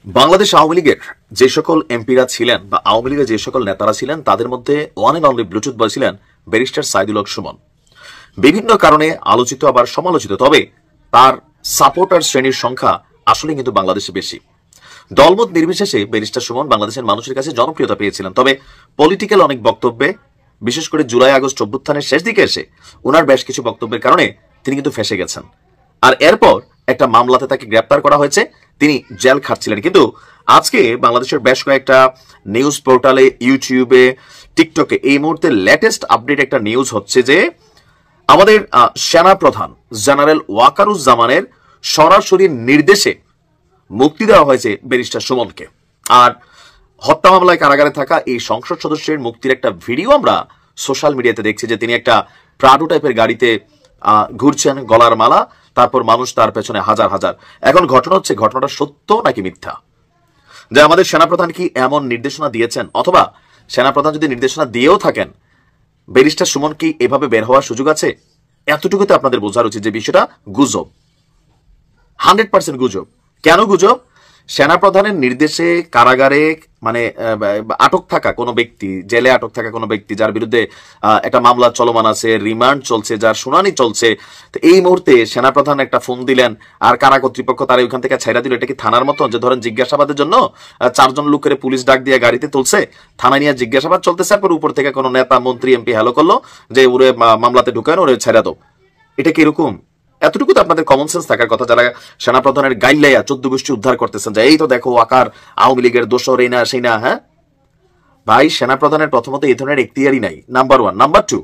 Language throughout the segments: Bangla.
বাংলাদেশ আওয়ামী লীগের যে সকল এমপিরা ছিলেন বা আওয়ামী লীগের যে সকল নেতারা ছিলেন তাদের মধ্যে ওয়ান এন্ড অনলি ব্লুটুথ বয় ছিলেন ব্যারিস্টার সাইদুল হক সুমন। বিভিন্ন কারণে আলোচিত আবার সমালোচিত, তবে তার সাপোর্টার শ্রেণীর সংখ্যা আসলে কিন্তু বাংলাদেশে বেশি। দলমত নির্বিশেষে ব্যারিস্টার সুমন বাংলাদেশের মানুষের কাছে জনপ্রিয়তা পেয়েছিলেন, তবে পলিটিক্যাল অনেক বক্তব্যে, বিশেষ করে জুলাই আগস্ট অভ্যুত্থানের শেষ দিকে এসে ওনার বেশ কিছু বক্তব্যের কারণে তিনি কিন্তু ফেঁসে গেছেন। আর এরপর একটা মামলাতে তাকে গ্রেপ্তার করা হয়েছে, তিনি জেল খাটছিলেন। কিন্তু আজকে বাংলাদেশের বেশ কয়েকটা নিউজ পোর্টালে, ইউটিউবে, টিকটকে এই মুহূর্তে লেটেস্ট আপডেট একটা নিউজ হচ্ছে যে আমাদের সেনা প্রধান জেনারেল ওয়াকারুজ্জামানের সরাসরি নির্দেশে মুক্তি দেওয়া হয়েছে ব্যারিস্টার সুমনকে। আর হত্যা মামলায় কারাগারে থাকা এই সংসদ সদস্যের মুক্তির একটা ভিডিও আমরা সোশ্যাল মিডিয়াতে দেখছি, যে তিনি একটা প্রাডো টাইপের গাড়িতে ঘুরছেন, গলার মালা, তারপর মানুষ তার পেছনে হাজার হাজার। এখন ঘটনা হচ্ছে, ঘটনাটা সত্য নাকি মিথ্যা, যে আমাদের সেনাপ্রধান কি এমন নির্দেশনা দিয়েছেন, অথবা সেনাপ্রধান যদি নির্দেশনা দিয়েও থাকেন ব্যারিস্টার সুমন কি এভাবে বের হওয়ার সুযোগ আছে? এতটুকুতে আপনাদের বোঝার উচিত যে বিষয়টা গুজব, 100% গুজব। কেন গুজব? সেনাপ্রধানের নির্দেশে কারাগারে মানে আটক থাকা কোনো ব্যক্তি, জেলে আটক থাকা কোনো ব্যক্তি যার বিরুদ্ধে একটা মামলা চলমান আছে, রিমান্ড চলছে, যার শুনানি চলছে, তো এই মুহূর্তে সেনাপ্রধান একটা ফোন দিলেন আর কারা কর্তৃপক্ষ তারা ওইখান থেকে ছাইড়া দিল। এটা কি থানার মতো যে ধরেন জিজ্ঞাসাবাদের জন্য 4 জন লোকের পুলিশ ডাক দিয়ে গাড়িতে তুলছে, থানায় নিয়ে জিজ্ঞাসাবাদ চলতেছে, তারপর উপর থেকে কোনো নেতা মন্ত্রী এমপি হ্যালো করলো যে ওরে মামলাতে ঢুকান, ওরে ছেড়া দাও? এটা কি এরকম? এতটুকু তো আপনাদের কমন সেন্স থাকার কথা, যারা সেনাপ্রধানের গাইলাইয়া 14 গোষ্ঠী উদ্ধার করতেছেন, যে এই তো দেখো আকার আওয়ামী লীগের দোষর, এই না সেই না। হ্যাঁ ভাই, সেনাপ্রধানের প্রথমত এই ধরনের এখতিয়ারই নাই, নাম্বার 1। নাম্বার 2,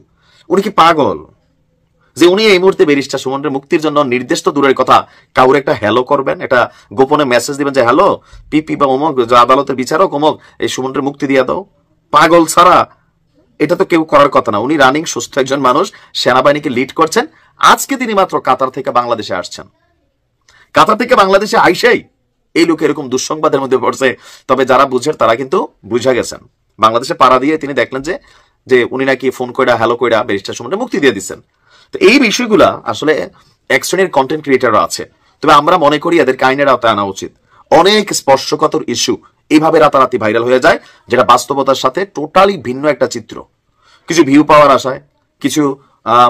উনি কি পাগল যে উনি এই মুহূর্তে ব্যারিস্টার সুমনের মুক্তির জন্য নির্দেশ তো দূরের কথা, কাউরে একটা হ্যালো করবেন, এটা গোপনে মেসেজ দিবেন যে হ্যালো পিপি বা অমক আদালতের বিচারক অমক, এই সুমনের মুক্তি দিয়ে দাও? পাগল ছাড়া এটা তো কেউ করার কথা না। উনি রানিং সুস্থ একজন মানুষ, সেনাবাহিনীকে লিড করছেন। আজকে তিনি মাত্র কাতার থেকে বাংলাদেশে আসছেন, কাতার থেকে বাংলাদেশে আইসাই এই লোক এরকম দুঃসংবাদের মধ্যে পড়ছে। তবে যারা বুঝেন তারা কিন্তু বুঝা গেছেন। বাংলাদেশে পাড়া দিয়ে তিনি দেখলেন যে যে উনি নাকি ফোন কইরা হ্যালো কইরা ব্যারিস্টার সুমনকে মুক্তি দিয়ে দিচ্ছেন। তো এই বিষয়গুলা আসলে এক শ্রেণীর কন্টেন্ট ক্রিয়েটাররা আছে, তবে আমরা মনে করি এদেরকে আইনের আওতায় আনা উচিত। অনেক স্পর্শকাতর ইস্যু এইভাবে রাতারাতি ভাইরাল হয়ে যায়, যেটা বাস্তবতার সাথে টোটালি ভিন্ন একটা চিত্র। কিছু ভিউ পাওয়ার আশায়, কিছু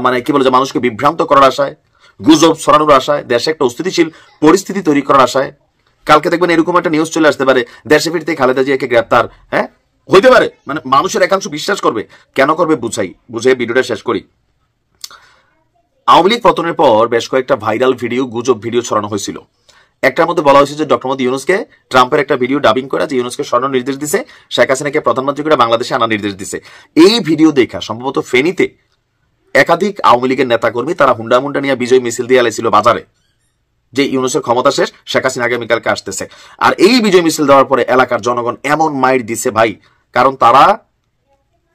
মানে কি বলে যে মানুষকে বিভ্রান্ত করার আশায়, গুজব ছড়ানোর আশায়, দেশে একটা অস্থিতিশীল পরিস্থিতি তৈরি করার আশায়। কালকে দেখবেন এরকম একটা নিউজ চলে আসতে পারে, দেশে ফিরতে খালেদা জিয়াকে গ্রেপ্তার। হ্যাঁ হইতে পারে, মানে মানুষের একাংশ বিশ্বাস করবে। কেন করবে বুঝে ভিডিওটা শেষ করি। আওয়ামী লীগ পতনের পর বেশ কয়েকটা ভাইরাল ভিডিও, গুজব ভিডিও ছড়ানো হয়েছিল। একটার মধ্যে বলা হয়েছে যে ডক্টর মোহাম্মদ ইউনূসকে ট্রাম্পের একটা ভিডিও ডাবিং করা, যে ইউনূসকে সরানোর নির্দেশ দিছে, শেখ হাসিনাকে প্রধানমন্ত্রী করে বাংলাদেশে আনার নির্দেশ দিছে। এই ভিডিও দেখা সম্ভবত ফেনীতে একাধিক আওয়ামী লীগের নেতাকর্মী তারা হুন্ডা মুন্ডা নিয়ে বিজয় মিছিল দিয়ে আলাইছিল বাজারে, যে ইউনূসের ক্ষমতা শেষ, শেখ হাসিনা আগামীকালকে আসতেছে। আর এই বিজয় মিছিল দেওয়ার পরে এলাকার জনগণ এমন মাইর দিছে ভাই, কারণ তারা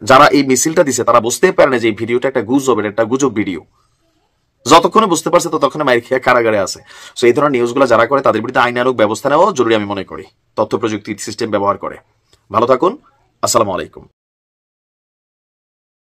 যারা এই মিছিলটা দিছে তারা বুঝতেই পারে না যে এই ভিডিওটা একটা গুজবের, একটা গুজব ভিডিও। যতক্ষণে বুঝতে পারছে ততক্ষণে মাইর খেয়ে কারাগারে আছে। সো এই ধরনের নিউজগুলো যারা করে তাদের বিরুদ্ধে আইনানুগ ব্যবস্থা নেওয়া জরুরি আমি মনে করি, তথ্য প্রযুক্তি সিস্টেম ব্যবহার করে। ভালো থাকুন, আসসালামু আলাইকুম।